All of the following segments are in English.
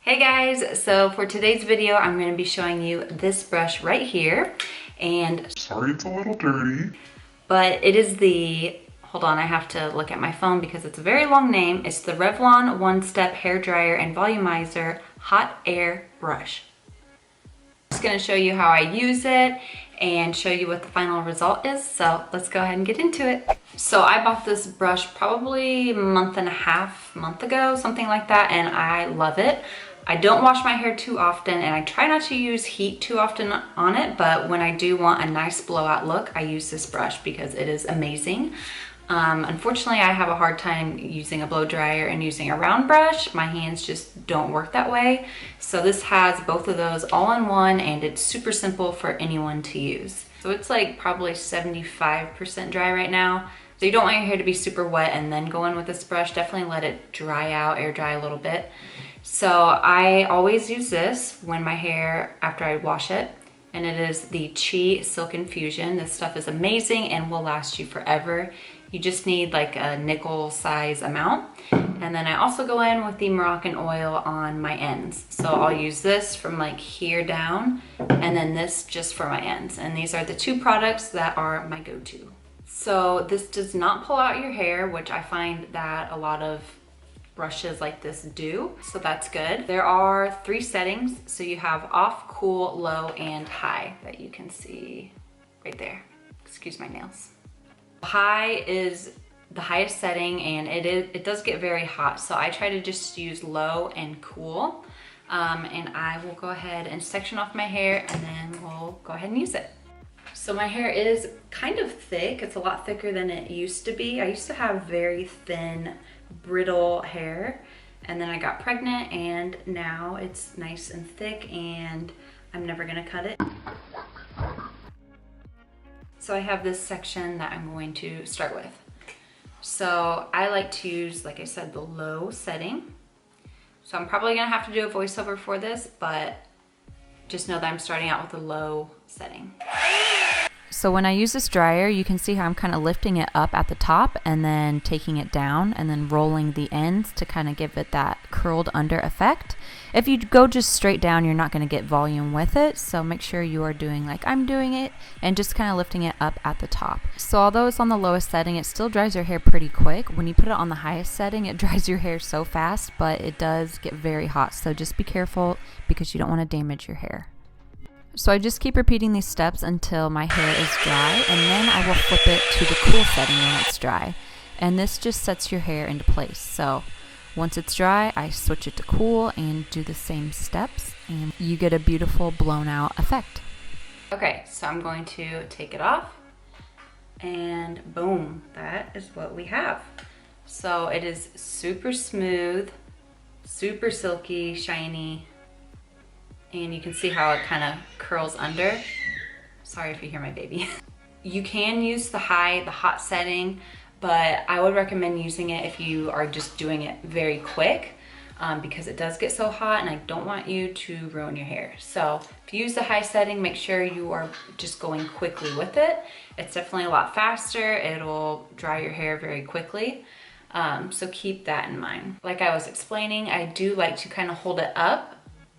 Hey guys, so for today's video, I'm going to be showing you this brush right here. And sorry it's a little dirty, but it is the, hold on, I have to look at my phone because it's a very long name. It's the Revlon One Step Hair Dryer and Volumizer Hot Air Brush. I'm just going to show you how I use it and show you what the final result is. So let's go ahead and get into it. So I bought this brush probably a month ago, something like that, and I love it. I don't wash my hair too often, and I try not to use heat too often on it, but when I do want a nice blowout look, I use this brush because it is amazing. Unfortunately, I have a hard time using a blow dryer and using a round brush. My hands just don't work that way. So this has both of those all in one, and it's super simple for anyone to use. So it's like probably 75% dry right now. So you don't want your hair to be super wet and then go in with this brush. Definitely let it dry out, air dry a little bit. So I always use this when my hair, after I wash it, and it is the Chi Silk Infusion. This stuff is amazing and will last you forever. You just need like a nickel size amount. And then I also go in with the Moroccan oil on my ends. So I'll use this from like here down, and then this just for my ends. And these are the two products that are my go-to. So this does not pull out your hair, which I find that a lot of brushes like this do, so that's good. There are 3 settings, so you have off, cool, low, and high that you can see right there. Excuse my nails. High is the highest setting, and it does get very hot, so I try to just use low and cool. And I will go ahead and section off my hair, and then we'll go ahead and use it. So my hair is kind of thick. It's a lot thicker than it used to be. I used to have very thin, brittle hair, and then I got pregnant, and now it's nice and thick, and I'm never gonna cut it. So I have this section that I'm going to start with. So I like to use, like I said, the low setting. So I'm probably gonna have to do a voiceover for this, but just know that I'm starting out with a low setting. So when I use this dryer, you can see how I'm kind of lifting it up at the top and then taking it down and then rolling the ends to kind of give it that curled under effect. If you go just straight down, you're not going to get volume with it. So make sure you are doing like I'm doing it and just kind of lifting it up at the top. So although it's on the lowest setting, it still dries your hair pretty quick. When you put it on the highest setting, it dries your hair so fast, but it does get very hot. So just be careful because you don't want to damage your hair. So I just keep repeating these steps until my hair is dry, and then I will flip it to the cool setting when it's dry. And this just sets your hair into place. So once it's dry, I switch it to cool and do the same steps, and you get a beautiful blown out effect. Okay, so I'm going to take it off, and boom, that is what we have. So it is super smooth, super silky, shiny. And you can see how it kind of curls under. Sorry if you hear my baby. You can use the hot setting, but I would recommend using it if you are just doing it very quick, because it does get so hot and I don't want you to ruin your hair. So if you use the high setting, make sure you are just going quickly with it. It's definitely a lot faster. It'll dry your hair very quickly. So keep that in mind. Like I was explaining, I do like to kind of hold it up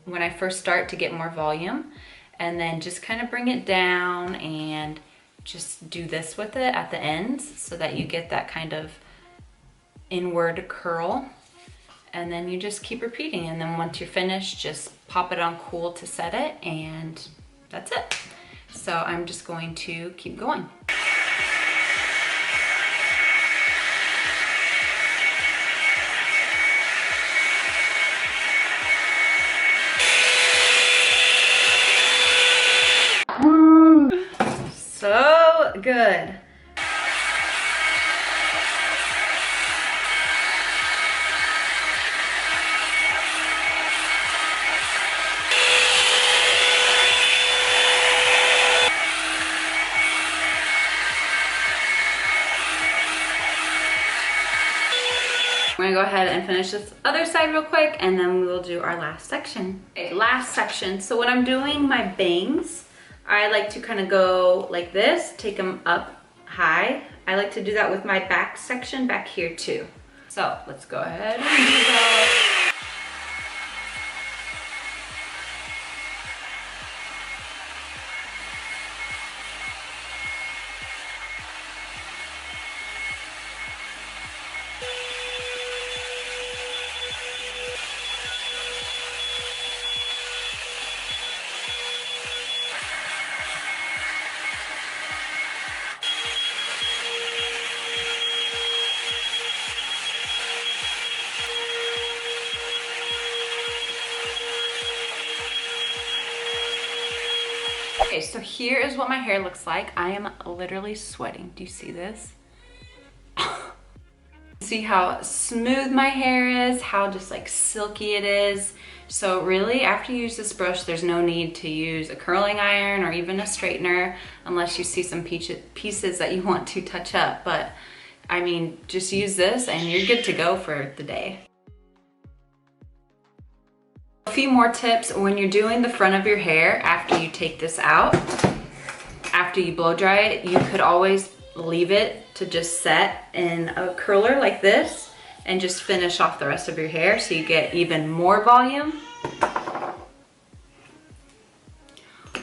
when I first start to get more volume, and then just kind of bring it down and just do this with it at the ends so that you get that kind of inward curl, and then you just keep repeating, and then once you're finished, just pop it on cool to set it, and that's it. So I'm just going to keep going. So good. We're gonna go ahead and finish this other side real quick, and then we will do our last section. Okay, last section. So when I'm doing my bangs, I like to kind of go like this, take them up high. I like to do that with my back section back here too. So let's go ahead and do that. Okay, so here is what my hair looks like. I am literally sweating. Do you see this? See how smooth my hair is, how just like silky it is. So really, after you use this brush, there's no need to use a curling iron or even a straightener unless you see some pieces that you want to touch up. But I mean, just use this and you're good to go for the day. A few more tips when you're doing the front of your hair after you take this out. After you blow dry it, you could always leave it to just set in a curler like this and just finish off the rest of your hair so you get even more volume.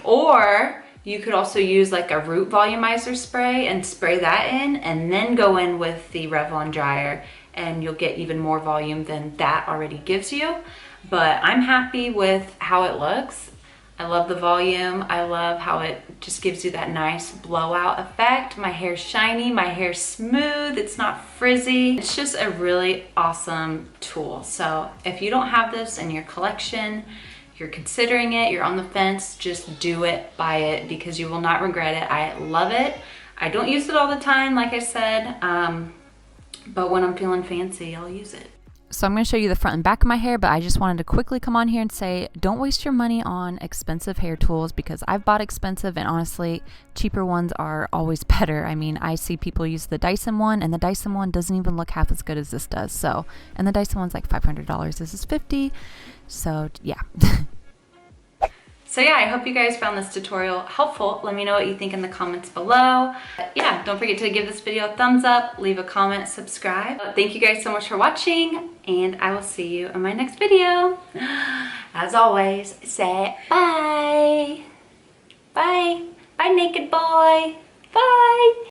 Or you could also use like a root volumizer spray and spray that in and then go in with the Revlon dryer and you'll get even more volume than that already gives you. But I'm happy with how it looks. I love the volume. I love how it just gives you that nice blowout effect. My hair's shiny, my hair's smooth, it's not frizzy. It's just a really awesome tool. So if you don't have this in your collection, you're considering it, you're on the fence, just do it, buy it, because you will not regret it. I love it. I don't use it all the time, like I said, but when I'm feeling fancy, I'll use it. So I'm going to show you the front and back of my hair, but I just wanted to quickly come on here and say, don't waste your money on expensive hair tools, because I've bought expensive and honestly, cheaper ones are always better. I mean, I see people use the Dyson one and the Dyson one doesn't even look half as good as this does. So, and the Dyson one's like $500. This is $50. So yeah. So yeah, I hope you guys found this tutorial helpful. Let me know what you think in the comments below. Yeah, don't forget to give this video a thumbs up, leave a comment, subscribe. Thank you guys so much for watching, and I will see you in my next video. As always, say bye. Bye. Bye, naked boy. Bye.